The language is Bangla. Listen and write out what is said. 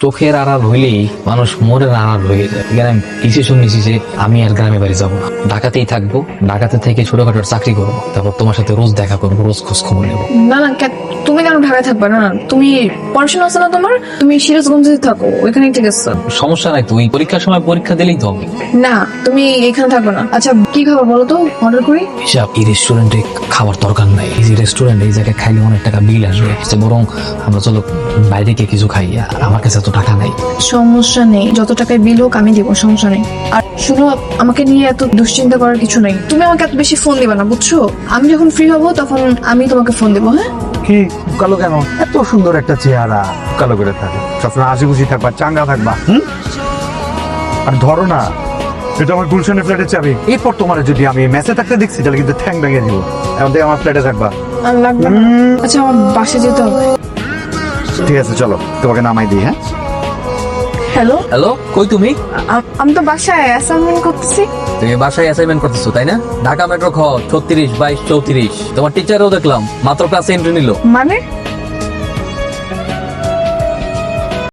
চোখের আড়াল হইলেই মানুষ মনের আড়াল হয়ে যায়। এখানে আমি ডিসিশন নিয়েছি যে আমি আর গ্রামে বাড়ি যাবো না, ঢাকাতেই থাকবো। ঢাকাতে থেকে ছোটখাটো চাকরি করবো, তারপর তোমার সাথে রোজ দেখা করবো, রোজ খোঁজ খবর নেবো। না না তুমি কেন ঢাকায় থাকবে? না তুমি পড়াশোনা আছে না তোমার, তুমি সিরাজগঞ্জে থাকো, ওইখানেই ঠিক আছে। সমস্যা নাই, তুই পরীক্ষার সময় পরীক্ষা দিলেই তো হবে। না তুমি এখানে থাকবে না। আচ্ছা কি খাবার বলো তো, অর্ডার করি? হিসাব এই রেস্টুরেন্টে খাবার দরকার নাই। এই যে রেস্টুরেন্ট, এই জায়গায় খাইলে অনেক টাকা বিল আসবে, বরং আমরা চলো বাইরে গিয়ে কিছু খাই। আমার কাছে তো টাকা নাই। সমস্যা নেই, যত টাকায় বিল হোক আমি দিব, সমস্যা নেই। আর শুনো, আমাকে নিয়ে এত দুশ্চিন্তা করার কিছু নেই। তুমি আমাকে এত বেশি ফোন দিবে না, বুঝছো? আমি যখন ফ্রি হব তখন আমি তোমাকে ফোন দেবো। হ্যাঁ কি কালো কেন? এত সুন্দর একটা চেহারা, কালো করে থাকে। সবসময় হাসি খুশি থাকবা, চাঙ্গা থাকবা। আর ধরো না, এটা আমার গুলশানের ফ্ল্যাটের চাবি। এরপর তোমার যদি আমি মেসে থাকতে দেখছি তাহলে কিন্তু ঠ্যাং ভেঙে দিব। এখন থেকে আমার ফ্ল্যাটে থাকবা। আর লাগবে না। আচ্ছা আমার বাসায় যেতে হবে। ঠিক আছে, চলো তোমাকে নামাই দিই। হ্যাঁ, হ্যালো, হ্যালো, কই তুমি? আমি তো বাসায় অ্যাসাইনমেন্ট করতেছি। তুমি বাসায় অ্যাসাইনমেন্ট করতেছো তাই না? ঢাকা মেট্রো খ 36, 22, 34। তোমার টিচারও দেখলাম মাত্র ক্লাসে এন্ট্রি নিল। মানে